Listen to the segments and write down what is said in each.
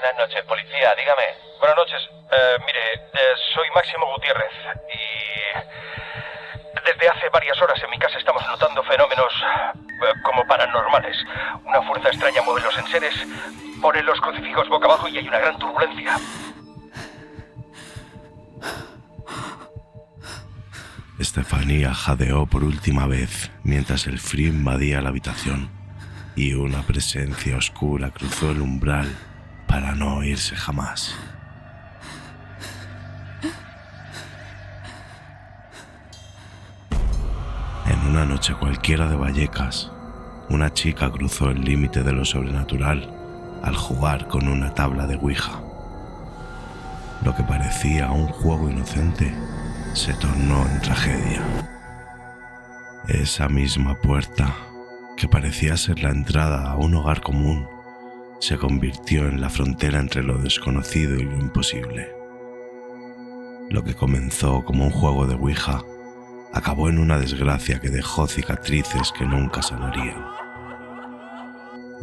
Buenas noches, policía, dígame. Buenas noches. Mire, soy Máximo Gutiérrez y desde hace varias horas en mi casa estamos notando fenómenos como paranormales. Una fuerza extraña mueve los enseres, pone los crucifijos boca abajo y hay una gran turbulencia. Estefanía jadeó por última vez mientras el frío invadía la habitación y una presencia oscura cruzó el umbral para no irse jamás. En una noche cualquiera de Vallecas, una chica cruzó el límite de lo sobrenatural al jugar con una tabla de Ouija. Lo que parecía un juego inocente se tornó en tragedia. Esa misma puerta, que parecía ser la entrada a un hogar común, se convirtió en la frontera entre lo desconocido y lo imposible. Lo que comenzó como un juego de Ouija acabó en una desgracia que dejó cicatrices que nunca sanarían.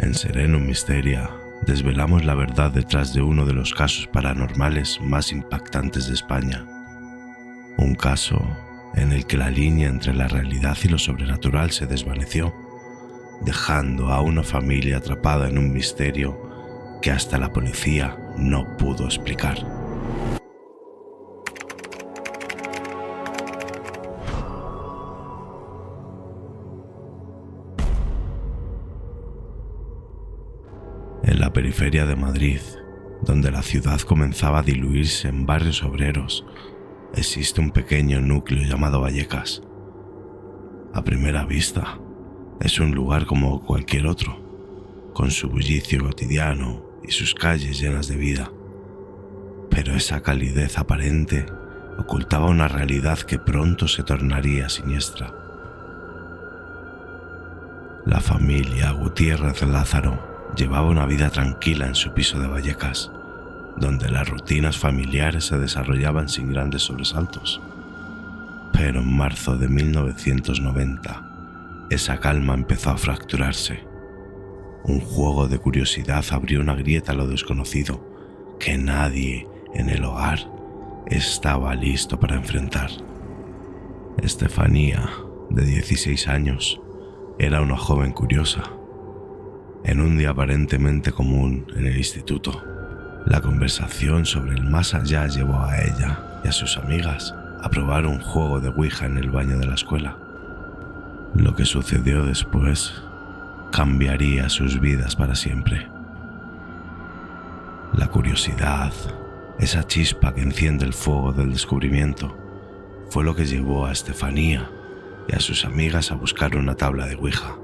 En Serenum Mysteria desvelamos la verdad detrás de uno de los casos paranormales más impactantes de España. Un caso en el que la línea entre la realidad y lo sobrenatural se desvaneció, dejando a una familia atrapada en un misterio que hasta la policía no pudo explicar. En la periferia de Madrid, donde la ciudad comenzaba a diluirse en barrios obreros, existe un pequeño núcleo llamado Vallecas. A primera vista, es un lugar como cualquier otro, con su bullicio cotidiano y sus calles llenas de vida. Pero esa calidez aparente ocultaba una realidad que pronto se tornaría siniestra. La familia Gutiérrez Lázaro llevaba una vida tranquila en su piso de Vallecas, donde las rutinas familiares se desarrollaban sin grandes sobresaltos. Pero en marzo de 1990, esa calma empezó a fracturarse. Un juego de curiosidad abrió una grieta a lo desconocido que nadie en el hogar estaba listo para enfrentar. Estefanía, de 16 años, era una joven curiosa. En un día aparentemente común en el instituto, la conversación sobre el más allá llevó a ella y a sus amigas a probar un juego de Ouija en el baño de la escuela. Lo que sucedió después cambiaría sus vidas para siempre. La curiosidad, esa chispa que enciende el fuego del descubrimiento, fue lo que llevó a Estefanía y a sus amigas a buscar una tabla de Ouija.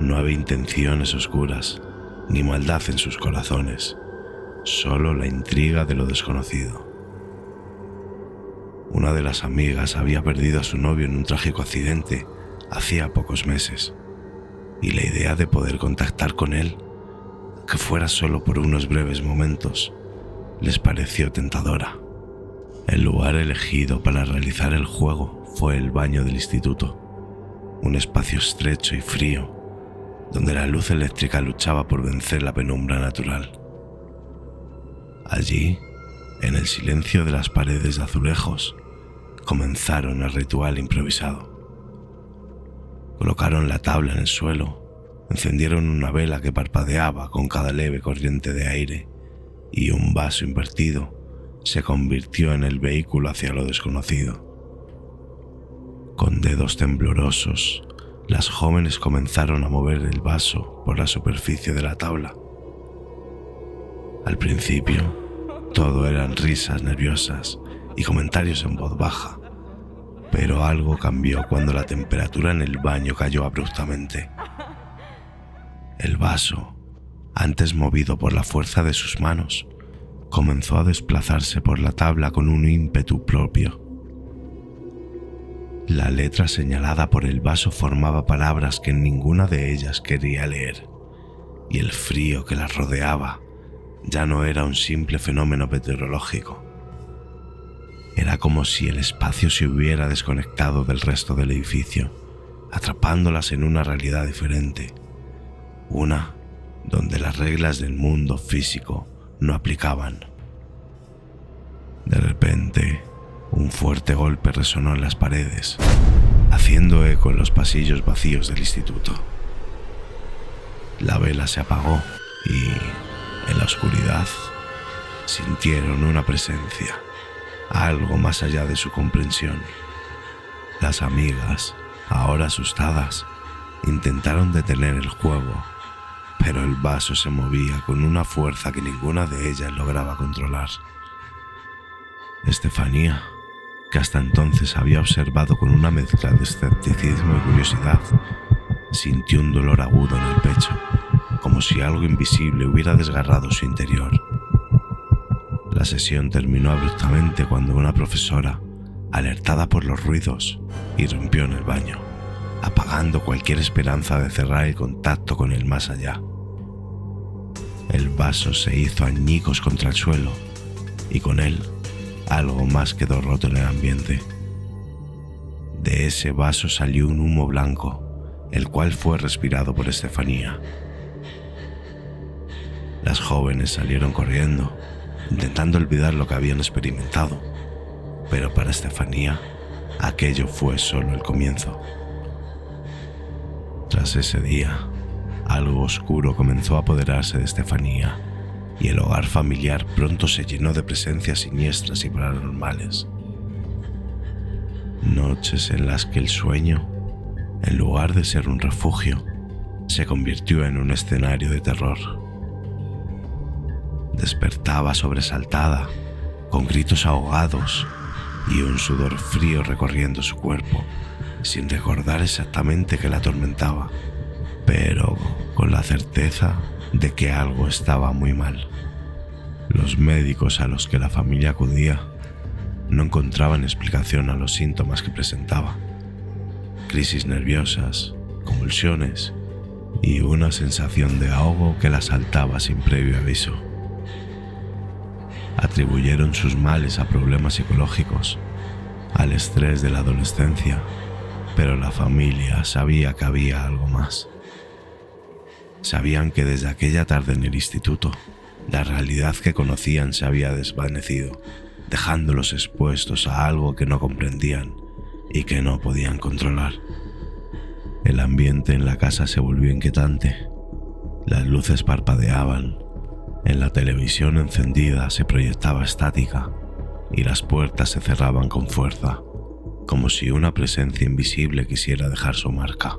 No había intenciones oscuras ni maldad en sus corazones, solo la intriga de lo desconocido. Una de las amigas había perdido a su novio en un trágico accidente hacía pocos meses, y la idea de poder contactar con él, que fuera solo por unos breves momentos, les pareció tentadora. El lugar elegido para realizar el juego fue el baño del instituto, un espacio estrecho y frío, donde la luz eléctrica luchaba por vencer la penumbra natural. Allí, en el silencio de las paredes de azulejos, comenzaron el ritual improvisado. Colocaron la tabla en el suelo, encendieron una vela que parpadeaba con cada leve corriente de aire, y un vaso invertido se convirtió en el vehículo hacia lo desconocido. Con dedos temblorosos, las jóvenes comenzaron a mover el vaso por la superficie de la tabla. Al principio, todo eran risas nerviosas y comentarios en voz baja, pero algo cambió cuando la temperatura en el baño cayó abruptamente. El vaso, antes movido por la fuerza de sus manos, comenzó a desplazarse por la tabla con un ímpetu propio. La letra señalada por el vaso formaba palabras que ninguna de ellas quería leer, y el frío que las rodeaba ya no era un simple fenómeno meteorológico. Era como si el espacio se hubiera desconectado del resto del edificio, atrapándolas en una realidad diferente, una donde las reglas del mundo físico no aplicaban. De repente, un fuerte golpe resonó en las paredes, haciendo eco en los pasillos vacíos del instituto. La vela se apagó y, en la oscuridad, sintieron una presencia, algo más allá de su comprensión. Las amigas, ahora asustadas, intentaron detener el juego, pero el vaso se movía con una fuerza que ninguna de ellas lograba controlar. Estefanía, que hasta entonces había observado con una mezcla de escepticismo y curiosidad, sintió un dolor agudo en el pecho, como si algo invisible hubiera desgarrado su interior. La sesión terminó abruptamente cuando una profesora, alertada por los ruidos, irrumpió en el baño, apagando cualquier esperanza de cerrar el contacto con el más allá. El vaso se hizo añicos contra el suelo y con él algo más quedó roto en el ambiente. De ese vaso salió un humo blanco, el cual fue respirado por Estefanía. Las jóvenes salieron corriendo, intentando olvidar lo que habían experimentado, pero para Estefanía aquello fue solo el comienzo. Tras ese día, algo oscuro comenzó a apoderarse de Estefanía y el hogar familiar pronto se llenó de presencias siniestras y paranormales. Noches en las que el sueño, en lugar de ser un refugio, se convirtió en un escenario de terror. Despertaba sobresaltada, con gritos ahogados y un sudor frío recorriendo su cuerpo, sin recordar exactamente qué la atormentaba, pero con la certeza de que algo estaba muy mal. Los médicos a los que la familia acudía no encontraban explicación a los síntomas que presentaba: crisis nerviosas, convulsiones y una sensación de ahogo que la asaltaba sin previo aviso. Atribuyeron sus males a problemas psicológicos, al estrés de la adolescencia, pero la familia sabía que había algo más. Sabían que desde aquella tarde en el instituto, la realidad que conocían se había desvanecido, dejándolos expuestos a algo que no comprendían y que no podían controlar. El ambiente en la casa se volvió inquietante. Las luces parpadeaban, en la televisión encendida se proyectaba estática y las puertas se cerraban con fuerza, como si una presencia invisible quisiera dejar su marca.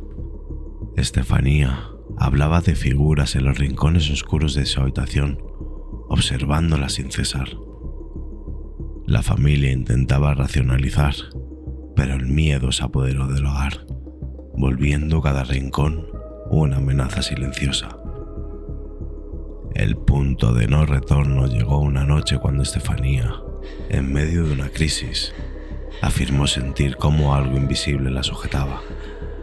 Estefanía hablaba de figuras en los rincones oscuros de su habitación, observándolas sin cesar. La familia intentaba racionalizar, pero el miedo se apoderó del hogar, volviendo cada rincón una amenaza silenciosa. El punto de no retorno llegó una noche cuando Estefanía, en medio de una crisis, afirmó sentir cómo algo invisible la sujetaba,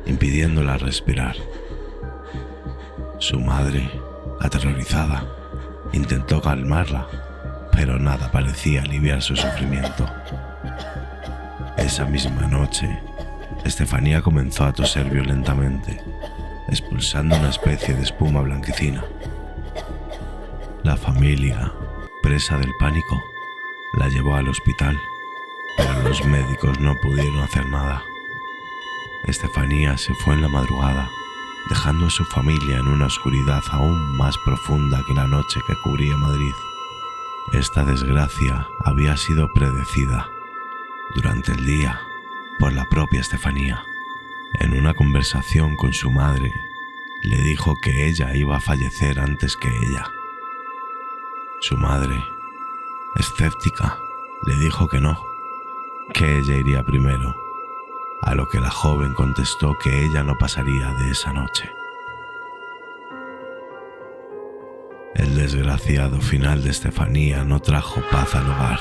impidiéndola respirar. Su madre, aterrorizada, intentó calmarla, pero nada parecía aliviar su sufrimiento. Esa misma noche, Estefanía comenzó a toser violentamente, expulsando una especie de espuma blanquecina. La familia, presa del pánico, la llevó al hospital, pero los médicos no pudieron hacer nada. Estefanía se fue en la madrugada, dejando a su familia en una oscuridad aún más profunda que la noche que cubría Madrid. Esta desgracia había sido predecida durante el día por la propia Estefanía. En una conversación con su madre, le dijo que ella iba a fallecer antes que ella. Su madre, escéptica, le dijo que no, que ella iría primero, a lo que la joven contestó que ella no pasaría de esa noche. El desgraciado final de Estefanía no trajo paz al hogar,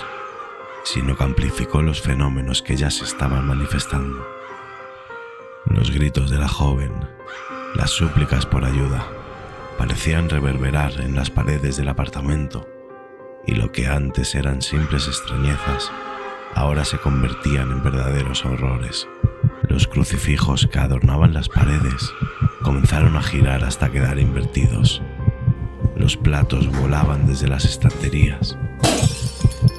sino que amplificó los fenómenos que ya se estaban manifestando. Los gritos de la joven, las súplicas por ayuda, parecían reverberar en las paredes del apartamento, y lo que antes eran simples extrañezas, ahora se convertían en verdaderos horrores. Los crucifijos que adornaban las paredes comenzaron a girar hasta quedar invertidos, Los platos volaban desde las estanterías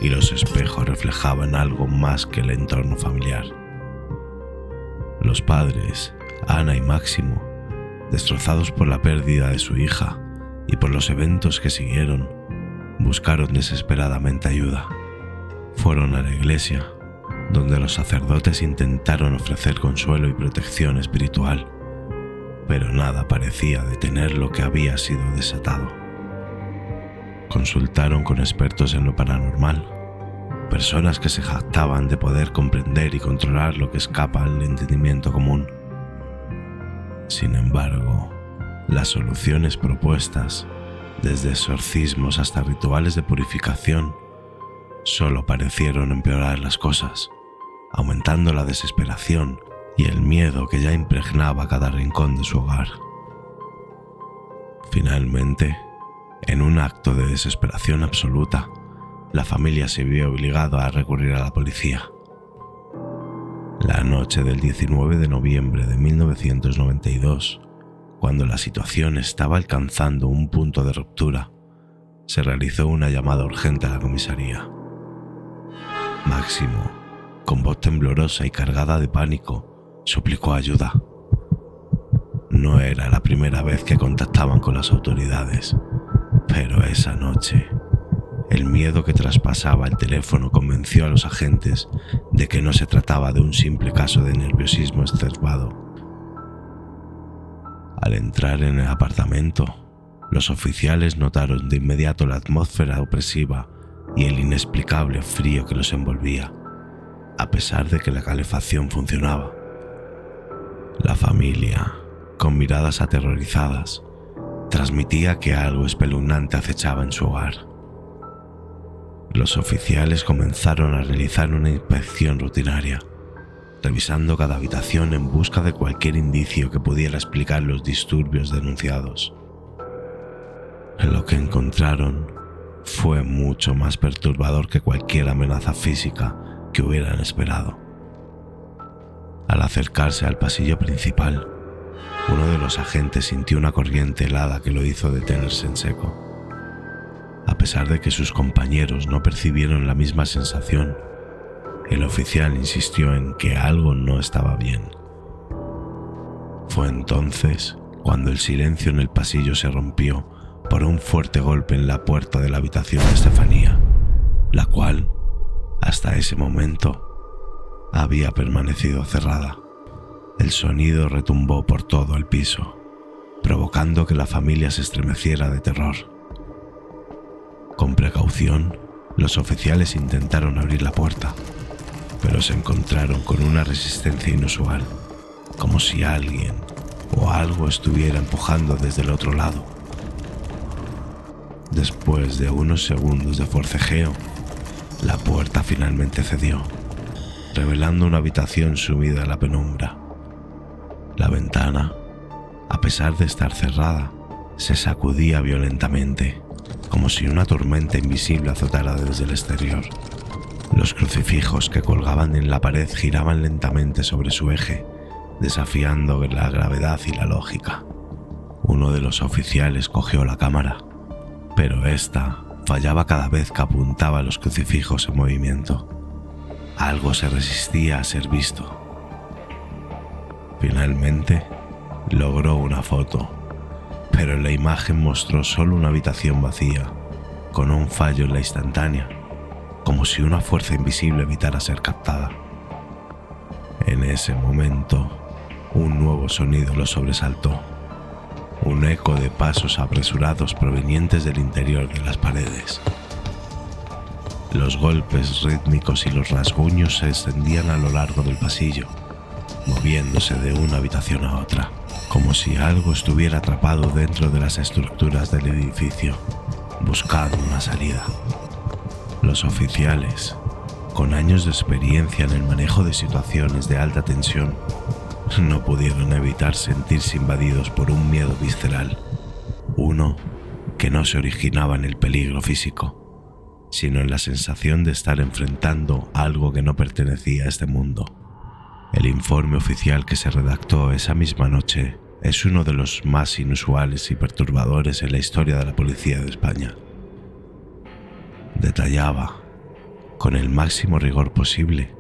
y los espejos reflejaban algo más que el entorno familiar. Los padres, Ana y Máximo, destrozados por la pérdida de su hija y por los eventos que siguieron, buscaron desesperadamente ayuda. Fueron a la iglesia, donde los sacerdotes intentaron ofrecer consuelo y protección espiritual, pero nada parecía detener lo que había sido desatado. Consultaron con expertos en lo paranormal, personas que se jactaban de poder comprender y controlar lo que escapa al entendimiento común. Sin embargo, las soluciones propuestas, desde exorcismos hasta rituales de purificación, solo parecieron empeorar las cosas, aumentando la desesperación y el miedo que ya impregnaba cada rincón de su hogar. Finalmente, en un acto de desesperación absoluta, la familia se vio obligada a recurrir a la policía. La noche del 19 de noviembre de 1992, cuando la situación estaba alcanzando un punto de ruptura, se realizó una llamada urgente a la comisaría. Máximo, con voz temblorosa y cargada de pánico, suplicó ayuda. No era la primera vez que contactaban con las autoridades, pero esa noche, el miedo que traspasaba el teléfono convenció a los agentes de que no se trataba de un simple caso de nerviosismo exacerbado. Al entrar en el apartamento, los oficiales notaron de inmediato la atmósfera opresiva y el inexplicable frío que los envolvía, a pesar de que la calefacción funcionaba. La familia, con miradas aterrorizadas, transmitía que algo espeluznante acechaba en su hogar. Los oficiales comenzaron a realizar una inspección rutinaria, revisando cada habitación en busca de cualquier indicio que pudiera explicar los disturbios denunciados. Lo que encontraron fue mucho más perturbador que cualquier amenaza física que hubieran esperado. Al acercarse al pasillo principal, uno de los agentes sintió una corriente helada que lo hizo detenerse en seco. A pesar de que sus compañeros no percibieron la misma sensación, el oficial insistió en que algo no estaba bien. Fue entonces cuando el silencio en el pasillo se rompió por un fuerte golpe en la puerta de la habitación de Estefanía, la cual, hasta ese momento, había permanecido cerrada. El sonido retumbó por todo el piso, provocando que la familia se estremeciera de terror. Con precaución, los oficiales intentaron abrir la puerta, pero se encontraron con una resistencia inusual, como si alguien o algo estuviera empujando desde el otro lado. Después de unos segundos de forcejeo, la puerta finalmente cedió, revelando una habitación sumida en la penumbra. La ventana, a pesar de estar cerrada, se sacudía violentamente, como si una tormenta invisible azotara desde el exterior. Los crucifijos que colgaban en la pared giraban lentamente sobre su eje, desafiando la gravedad y la lógica. Uno de los oficiales cogió la cámara, pero esta fallaba cada vez que apuntaba a los crucifijos en movimiento. Algo se resistía a ser visto. Finalmente, logró una foto, pero la imagen mostró solo una habitación vacía, con un fallo en la instantánea, como si una fuerza invisible evitara ser captada. En ese momento, un nuevo sonido lo sobresaltó, un eco de pasos apresurados provenientes del interior de las paredes. Los golpes rítmicos y los rasguños se extendían a lo largo del pasillo, moviéndose de una habitación a otra, como si algo estuviera atrapado dentro de las estructuras del edificio, buscando una salida. Los oficiales, con años de experiencia en el manejo de situaciones de alta tensión, no pudieron evitar sentirse invadidos por un miedo visceral, uno que no se originaba en el peligro físico, sino en la sensación de estar enfrentando algo que no pertenecía a este mundo. El informe oficial que se redactó esa misma noche es uno de los más inusuales y perturbadores en la historia de la policía de España. Detallaba, con el máximo rigor posible,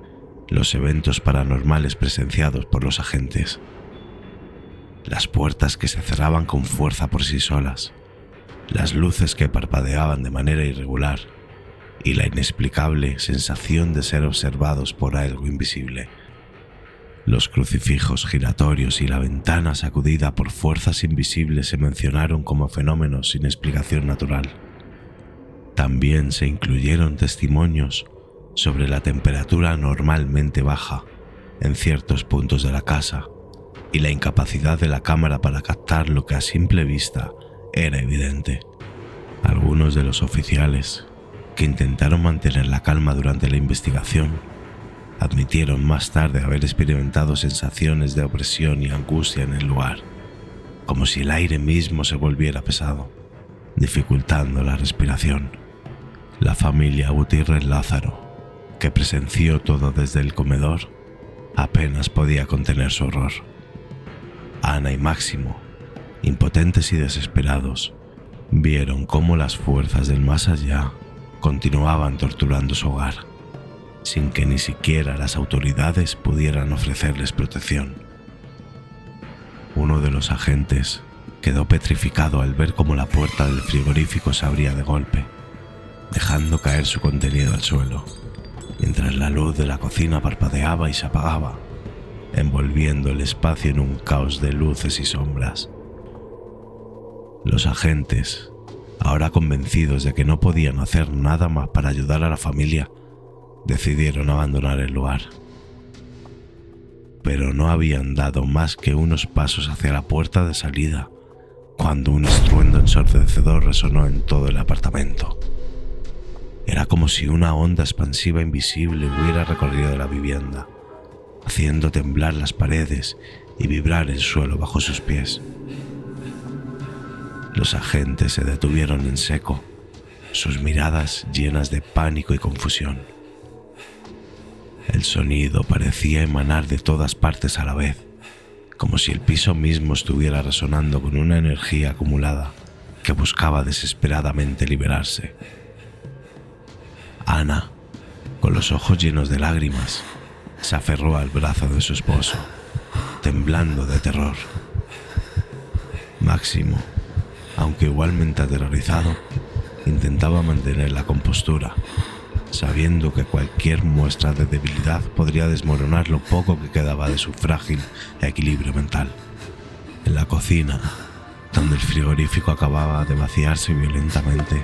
los eventos paranormales presenciados por los agentes. Las puertas que se cerraban con fuerza por sí solas, las luces que parpadeaban de manera irregular y la inexplicable sensación de ser observados por algo invisible. Los crucifijos giratorios y la ventana sacudida por fuerzas invisibles se mencionaron como fenómenos sin explicación natural. También se incluyeron testimonios sobre la temperatura anormalmente baja en ciertos puntos de la casa y la incapacidad de la cámara para captar lo que a simple vista era evidente. Algunos de los oficiales que intentaron mantener la calma durante la investigación admitieron más tarde haber experimentado sensaciones de opresión y angustia en el lugar, como si el aire mismo se volviera pesado, dificultando la respiración. La familia Gutiérrez Lázaro, que presenció todo desde el comedor, apenas podía contener su horror. Ana y Máximo, impotentes y desesperados, vieron cómo las fuerzas del más allá continuaban torturando su hogar, sin que ni siquiera las autoridades pudieran ofrecerles protección. Uno de los agentes quedó petrificado al ver cómo la puerta del frigorífico se abría de golpe, dejando caer su contenido al suelo, mientras la luz de la cocina parpadeaba y se apagaba, envolviendo el espacio en un caos de luces y sombras. Los agentes, ahora convencidos de que no podían hacer nada más para ayudar a la familia, decidieron abandonar el lugar. Pero no habían dado más que unos pasos hacia la puerta de salida cuando un estruendo ensordecedor resonó en todo el apartamento. Era como si una onda expansiva invisible hubiera recorrido la vivienda, haciendo temblar las paredes y vibrar el suelo bajo sus pies. Los agentes se detuvieron en seco, sus miradas llenas de pánico y confusión. El sonido parecía emanar de todas partes a la vez, como si el piso mismo estuviera resonando con una energía acumulada que buscaba desesperadamente liberarse. Ana, con los ojos llenos de lágrimas, se aferró al brazo de su esposo, temblando de terror. Máximo, aunque igualmente aterrorizado, intentaba mantener la compostura, sabiendo que cualquier muestra de debilidad podría desmoronar lo poco que quedaba de su frágil equilibrio mental. En la cocina, donde el frigorífico acababa de vaciarse violentamente,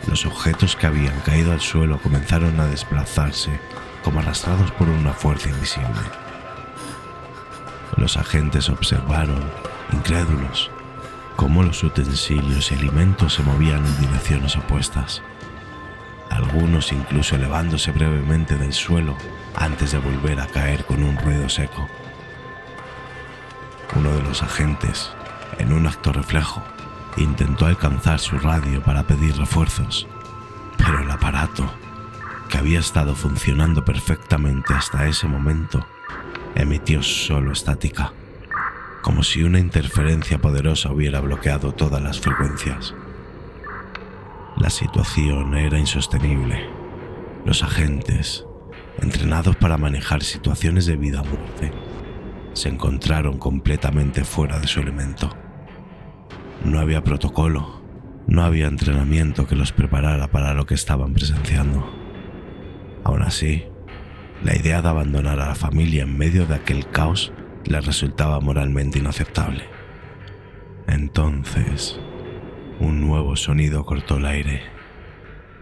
los objetos que habían caído al suelo comenzaron a desplazarse como arrastrados por una fuerza invisible. Los agentes observaron, incrédulos, cómo los utensilios y alimentos se movían en direcciones opuestas, algunos incluso elevándose brevemente del suelo antes de volver a caer con un ruido seco. Uno de los agentes, en un acto reflejo, intentó alcanzar su radio para pedir refuerzos, pero el aparato, que había estado funcionando perfectamente hasta ese momento, emitió solo estática, como si una interferencia poderosa hubiera bloqueado todas las frecuencias. La situación era insostenible. Los agentes, entrenados para manejar situaciones de vida o muerte, se encontraron completamente fuera de su elemento. No había protocolo, no había entrenamiento que los preparara para lo que estaban presenciando. Aún así, la idea de abandonar a la familia en medio de aquel caos les resultaba moralmente inaceptable. Entonces, un nuevo sonido cortó el aire,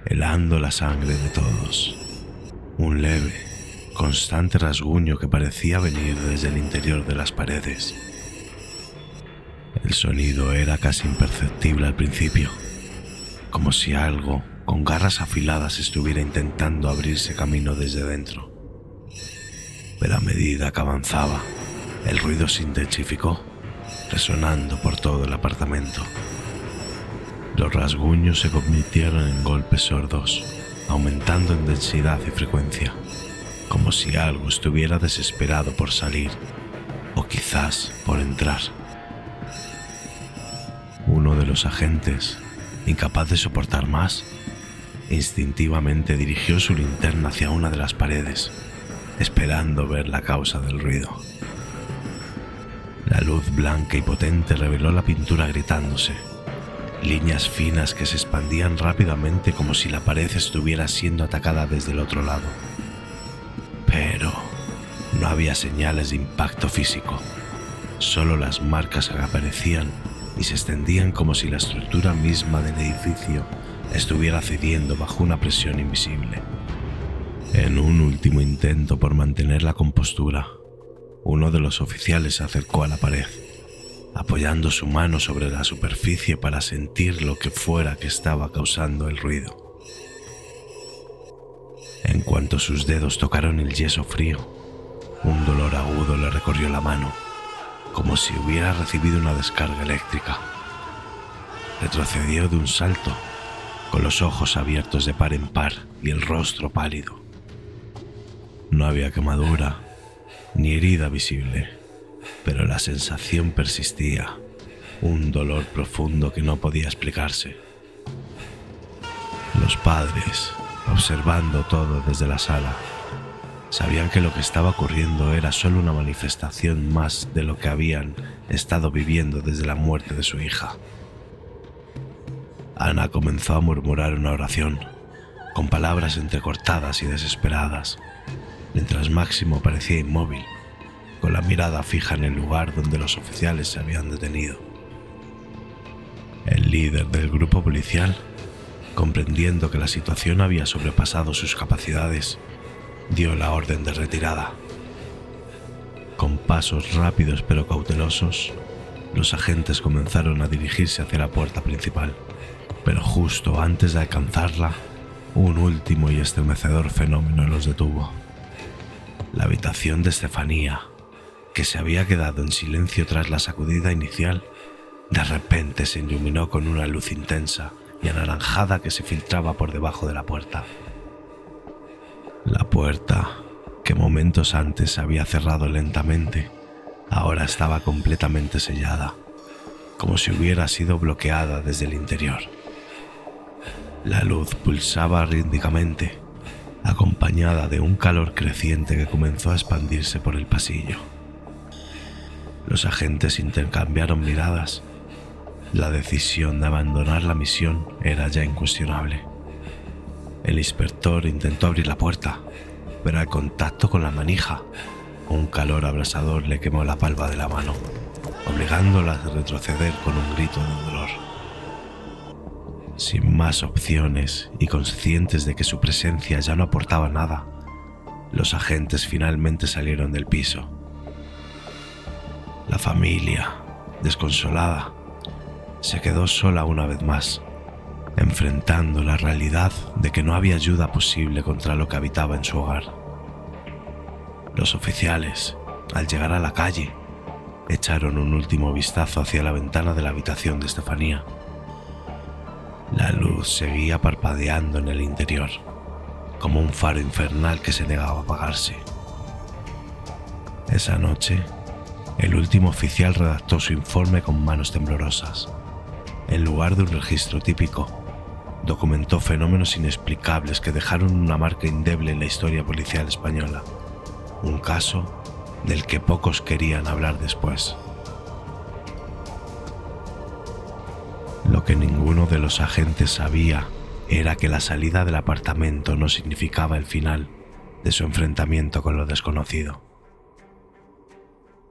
helando la sangre de todos. Un leve, constante rasguño que parecía venir desde el interior de las paredes. El sonido era casi imperceptible al principio, como si algo con garras afiladas estuviera intentando abrirse camino desde dentro. Pero a medida que avanzaba, el ruido se intensificó, resonando por todo el apartamento. Los rasguños se convirtieron en golpes sordos, aumentando en densidad y frecuencia, como si algo estuviera desesperado por salir, o quizás por entrar, los agentes, incapaz de soportar más, instintivamente dirigió su linterna hacia una de las paredes, esperando ver la causa del ruido. La luz blanca y potente reveló la pintura gritándose, líneas finas que se expandían rápidamente como si la pared estuviera siendo atacada desde el otro lado. Pero no había señales de impacto físico, solo las marcas que aparecían y se extendían como si la estructura misma del edificio estuviera cediendo bajo una presión invisible. En un último intento por mantener la compostura, uno de los oficiales se acercó a la pared, apoyando su mano sobre la superficie para sentir lo que fuera que estaba causando el ruido. En cuanto sus dedos tocaron el yeso frío, un dolor agudo le recorrió la mano, como si hubiera recibido una descarga eléctrica. Retrocedió de un salto, con los ojos abiertos de par en par y el rostro pálido. No había quemadura ni herida visible, pero la sensación persistía, un dolor profundo que no podía explicarse. Los padres, observando todo desde la sala, sabían que lo que estaba ocurriendo era solo una manifestación más de lo que habían estado viviendo desde la muerte de su hija. Ana comenzó a murmurar una oración, con palabras entrecortadas y desesperadas, mientras Máximo parecía inmóvil, con la mirada fija en el lugar donde los oficiales se habían detenido. El líder del grupo policial, comprendiendo que la situación había sobrepasado sus capacidades, dio la orden de retirada. Con pasos rápidos pero cautelosos, los agentes comenzaron a dirigirse hacia la puerta principal, pero justo antes de alcanzarla, un último y estremecedor fenómeno los detuvo. La habitación de Estefanía, que se había quedado en silencio tras la sacudida inicial, de repente se iluminó con una luz intensa y anaranjada que se filtraba por debajo de la puerta. La puerta, que momentos antes se había cerrado lentamente, ahora estaba completamente sellada, como si hubiera sido bloqueada desde el interior. La luz pulsaba rítmicamente, acompañada de un calor creciente que comenzó a expandirse por el pasillo. Los agentes intercambiaron miradas. La decisión de abandonar la misión era ya incuestionable. El inspector intentó abrir la puerta, pero al contacto con la manija, un calor abrasador le quemó la palma de la mano, obligándola a retroceder con un grito de dolor. Sin más opciones y conscientes de que su presencia ya no aportaba nada, los agentes finalmente salieron del piso. La familia, desconsolada, se quedó sola una vez más, enfrentando la realidad de que no había ayuda posible contra lo que habitaba en su hogar. Los oficiales, al llegar a la calle, echaron un último vistazo hacia la ventana de la habitación de Estefanía. La luz seguía parpadeando en el interior, como un faro infernal que se negaba a apagarse. Esa noche, el último oficial redactó su informe con manos temblorosas. En lugar de un registro típico, documentó fenómenos inexplicables que dejaron una marca indeleble en la historia policial española. Un caso del que pocos querían hablar después. Lo que ninguno de los agentes sabía era que la salida del apartamento no significaba el final de su enfrentamiento con lo desconocido.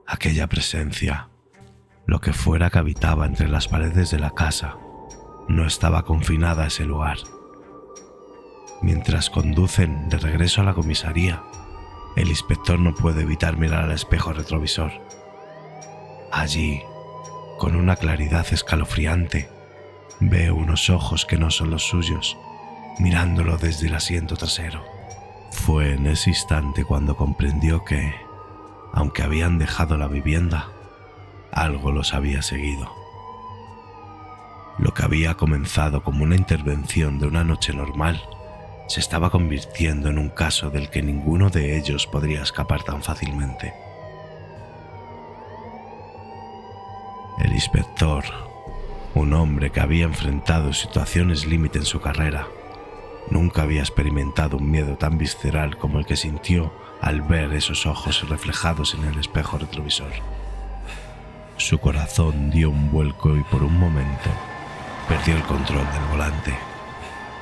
Aquella presencia, lo que fuera que habitaba entre las paredes de la casa, no estaba confinada a ese lugar. Mientras conducen de regreso a la comisaría, el inspector no puede evitar mirar al espejo retrovisor. Allí, con una claridad escalofriante, ve unos ojos que no son los suyos, mirándolo desde el asiento trasero. Fue en ese instante cuando comprendió que, aunque habían dejado la vivienda, algo los había seguido. Lo que había comenzado como una intervención de una noche normal se estaba convirtiendo en un caso del que ninguno de ellos podría escapar tan fácilmente. El inspector Un hombre que había enfrentado situaciones límite en su carrera. Nunca había experimentado un miedo tan visceral como el que sintió al ver esos ojos reflejados en el espejo retrovisor. Su corazón dio un vuelco y por un momento perdió el control del volante,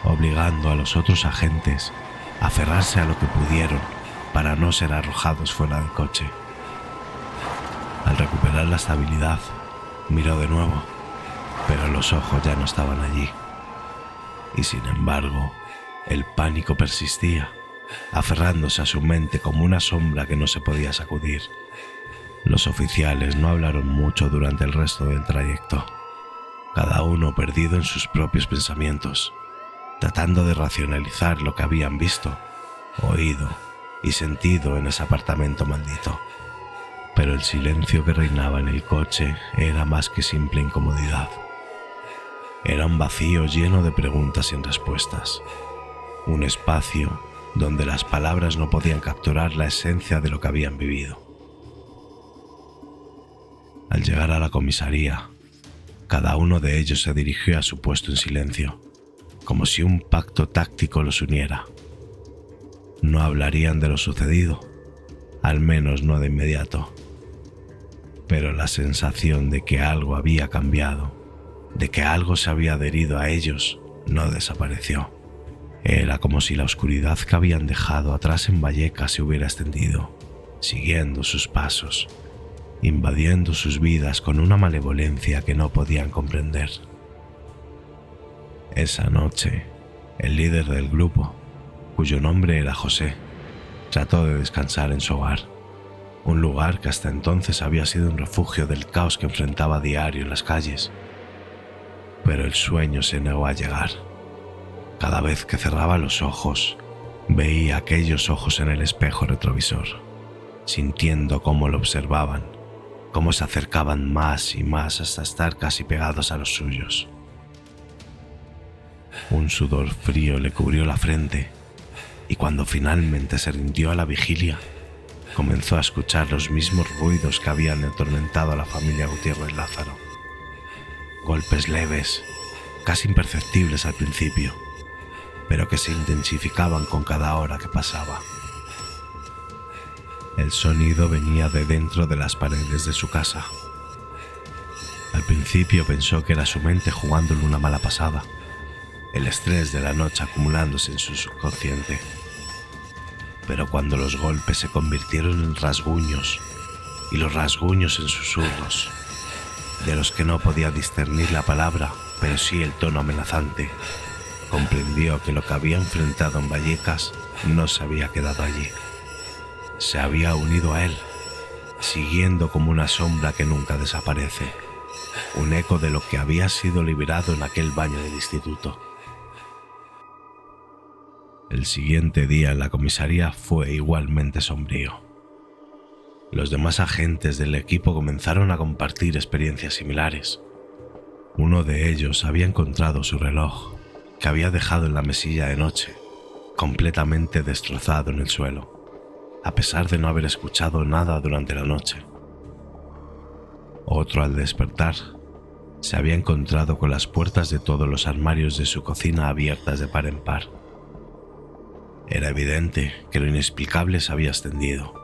obligando a los otros agentes a aferrarse a lo que pudieron para no ser arrojados fuera del coche. Al recuperar la estabilidad, miró de nuevo, pero los ojos ya no estaban allí. Y sin embargo, el pánico persistía, aferrándose a su mente como una sombra que no se podía sacudir. Los oficiales no hablaron mucho durante el resto del trayecto, cada uno perdido en sus propios pensamientos, tratando de racionalizar lo que habían visto, oído y sentido en ese apartamento maldito. Pero el silencio que reinaba en el coche era más que simple incomodidad. Era un vacío lleno de preguntas sin respuestas. Un espacio donde las palabras no podían capturar la esencia de lo que habían vivido. Al llegar a la comisaría, cada uno de ellos se dirigió a su puesto en silencio, como si un pacto táctico los uniera. No hablarían de lo sucedido, al menos no de inmediato. Pero la sensación de que algo había cambiado, de que algo se había adherido a ellos, no desapareció. Era como si la oscuridad que habían dejado atrás en Vallecas se hubiera extendido, siguiendo sus pasos, invadiendo sus vidas con una malevolencia que no podían comprender. Esa noche, el líder del grupo, cuyo nombre era José, trató de descansar en su hogar, un lugar que hasta entonces había sido un refugio del caos que enfrentaba a diario en las calles. Pero el sueño se negó a llegar. Cada vez que cerraba los ojos, veía aquellos ojos en el espejo retrovisor, sintiendo cómo lo observaban, cómo se acercaban más y más hasta estar casi pegados a los suyos. Un sudor frío le cubrió la frente y cuando finalmente se rindió a la vigilia, comenzó a escuchar los mismos ruidos que habían atormentado a la familia Gutiérrez Lázaro. Golpes leves, casi imperceptibles al principio, pero que se intensificaban con cada hora que pasaba. El sonido venía de dentro de las paredes de su casa. Al principio pensó que era su mente jugándole una mala pasada, el estrés de la noche acumulándose en su subconsciente. Pero cuando los golpes se convirtieron en rasguños y los rasguños en susurros, de los que no podía discernir la palabra, pero sí el tono amenazante, comprendió que lo que había enfrentado en Vallecas no se había quedado allí. Se había unido a él, siguiendo como una sombra que nunca desaparece, un eco de lo que había sido liberado en aquel baño del instituto. El siguiente día en la comisaría fue igualmente sombrío. Los demás agentes del equipo comenzaron a compartir experiencias similares. Uno de ellos había encontrado su reloj, que había dejado en la mesilla de noche, completamente destrozado en el suelo, a pesar de no haber escuchado nada durante la noche. Otro, al despertar, se había encontrado con las puertas de todos los armarios de su cocina abiertas de par en par. Era evidente que lo inexplicable se había extendido,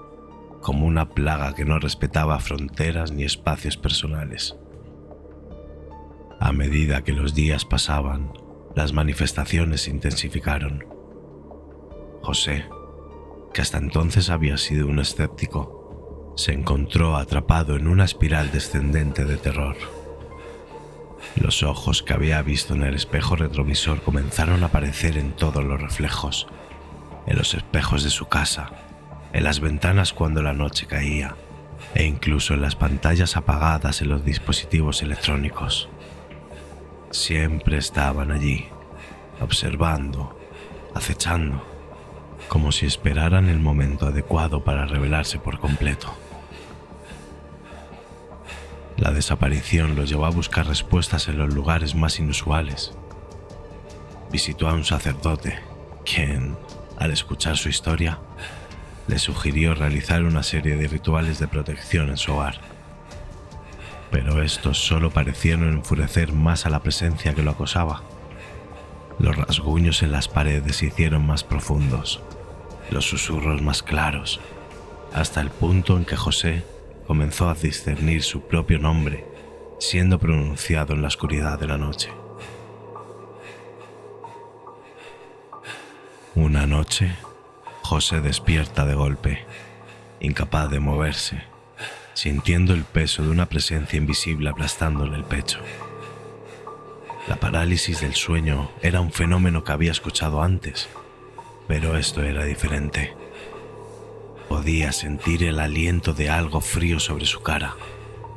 como una plaga que no respetaba fronteras ni espacios personales. A medida que los días pasaban, las manifestaciones se intensificaron. José, que hasta entonces había sido un escéptico, se encontró atrapado en una espiral descendente de terror. Los ojos que había visto en el espejo retrovisor comenzaron a aparecer en todos los reflejos, en los espejos de su casa, en las ventanas cuando la noche caía, e incluso en las pantallas apagadas en los dispositivos electrónicos. Siempre estaban allí, observando, acechando, como si esperaran el momento adecuado para revelarse por completo. La desaparición los llevó a buscar respuestas en los lugares más inusuales. Visitó a un sacerdote, quien, al escuchar su historia, le sugirió realizar una serie de rituales de protección en su hogar. pero estos solo parecieron enfurecer más a la presencia que lo acosaba. Los rasguños en las paredes se hicieron más profundos, los susurros más claros, hasta el punto en que José comenzó a discernir su propio nombre siendo pronunciado en la oscuridad de la noche. Una noche, José despierta de golpe, incapaz de moverse, sintiendo el peso de una presencia invisible aplastándole el pecho. La parálisis del sueño era un fenómeno que había escuchado antes, pero esto era diferente. Podía sentir el aliento de algo frío sobre su cara,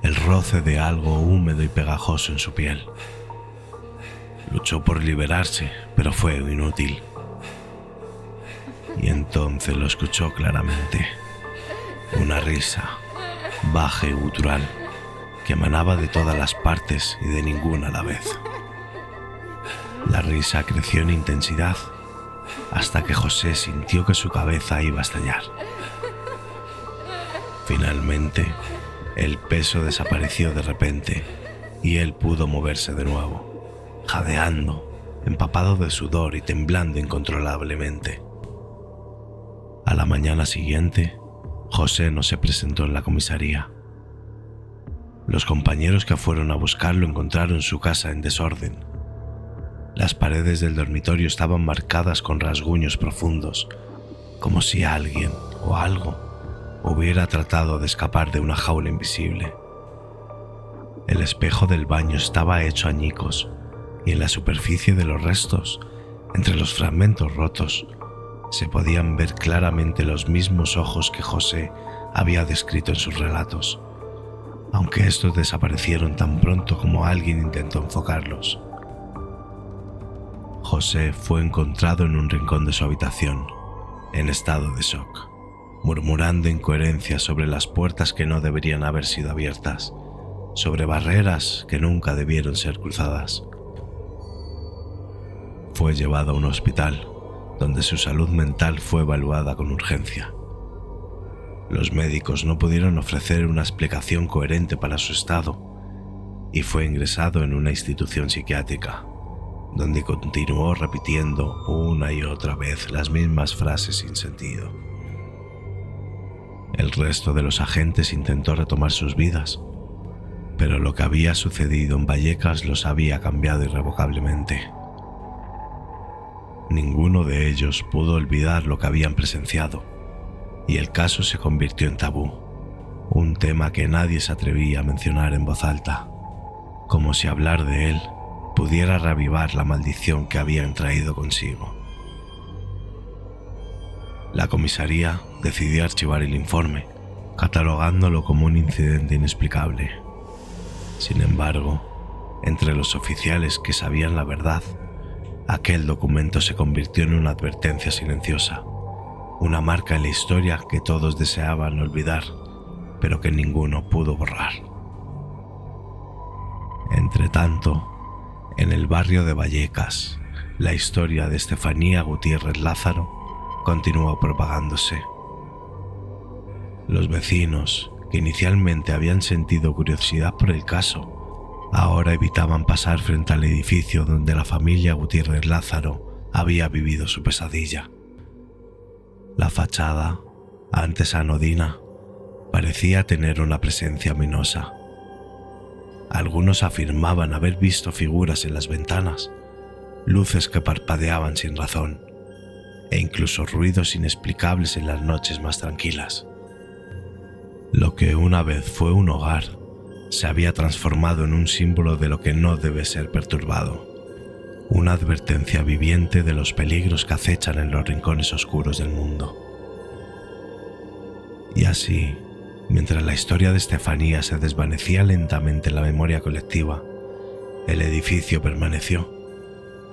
el roce de algo húmedo y pegajoso en su piel. Luchó por liberarse, pero fue inútil. Y entonces lo escuchó claramente. Una risa, baja y gutural, que emanaba de todas las partes y de ninguna a la vez. La risa creció en intensidad hasta que José sintió que su cabeza iba a estallar. Finalmente, el peso desapareció de repente y él pudo moverse de nuevo, jadeando, empapado de sudor y temblando incontrolablemente. A la mañana siguiente, José no se presentó en la comisaría. Los compañeros que fueron a buscarlo encontraron su casa en desorden. Las paredes del dormitorio estaban marcadas con rasguños profundos, como si alguien o algo hubiera tratado de escapar de una jaula invisible. El espejo del baño estaba hecho añicos y en la superficie de los restos, entre los fragmentos rotos, se podían ver claramente los mismos ojos que José había descrito en sus relatos, aunque estos desaparecieron tan pronto como alguien intentó enfocarlos. José fue encontrado en un rincón de su habitación, en estado de shock, murmurando incoherencias sobre las puertas que no deberían haber sido abiertas, sobre barreras que nunca debieron ser cruzadas. Fue llevado a un hospital, donde su salud mental fue evaluada con urgencia. Los médicos no pudieron ofrecer una explicación coherente para su estado y fue ingresado en una institución psiquiátrica, donde continuó repitiendo una y otra vez las mismas frases sin sentido. El resto de los agentes intentó retomar sus vidas, pero lo que había sucedido en Vallecas los había cambiado irrevocablemente. Ninguno de ellos pudo olvidar lo que habían presenciado, y el caso se convirtió en tabú, un tema que nadie se atrevía a mencionar en voz alta, como si hablar de él pudiera reavivar la maldición que habían traído consigo. La comisaría decidió archivar el informe, catalogándolo como un incidente inexplicable. Sin embargo, entre los oficiales que sabían la verdad, aquel documento se convirtió en una advertencia silenciosa, una marca en la historia que todos deseaban olvidar, pero que ninguno pudo borrar. Entretanto, en el barrio de Vallecas, la historia de Estefanía Gutiérrez Lázaro continuó propagándose. Los vecinos, que inicialmente habían sentido curiosidad por el caso, ahora evitaban pasar frente al edificio donde la familia Gutiérrez Lázaro había vivido su pesadilla. La fachada, antes anodina, parecía tener una presencia ominosa. Algunos afirmaban haber visto figuras en las ventanas, luces que parpadeaban sin razón, e incluso ruidos inexplicables en las noches más tranquilas. Lo que una vez fue un hogar se había transformado en un símbolo de lo que no debe ser perturbado, una advertencia viviente de los peligros que acechan en los rincones oscuros del mundo. Y así, mientras la historia de Estefanía se desvanecía lentamente en la memoria colectiva, el edificio permaneció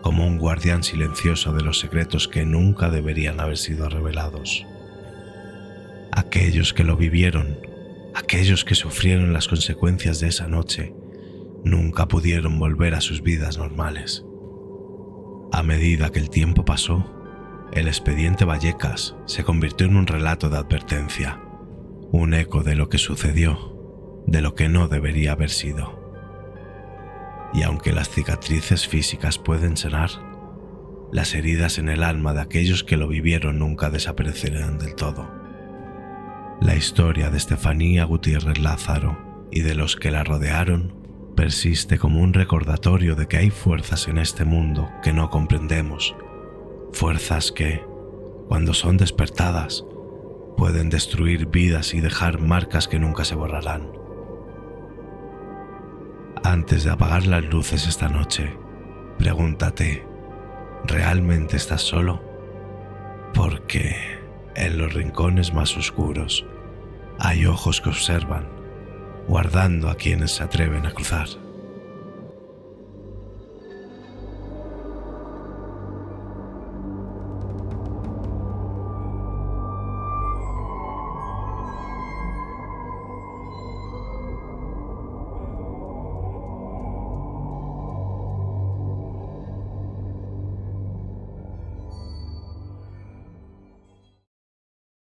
como un guardián silencioso de los secretos que nunca deberían haber sido revelados. Aquellos que lo vivieron, aquellos que sufrieron las consecuencias de esa noche, nunca pudieron volver a sus vidas normales. A medida que el tiempo pasó, el expediente Vallecas se convirtió en un relato de advertencia, un eco de lo que sucedió de lo que no debería haber sido. Y aunque las cicatrices físicas pueden sanar, las heridas en el alma de aquellos que lo vivieron nunca desaparecerán del todo. La historia de Estefanía Gutiérrez Lázaro y de los que la rodearon persiste como un recordatorio de que hay fuerzas en este mundo que no comprendemos, fuerzas que, cuando son despertadas, pueden destruir vidas y dejar marcas que nunca se borrarán. Antes de apagar las luces esta noche, pregúntate, ¿realmente estás solo? Porque en los rincones más oscuros hay ojos que observan, guardando a quienes se atreven a cruzar.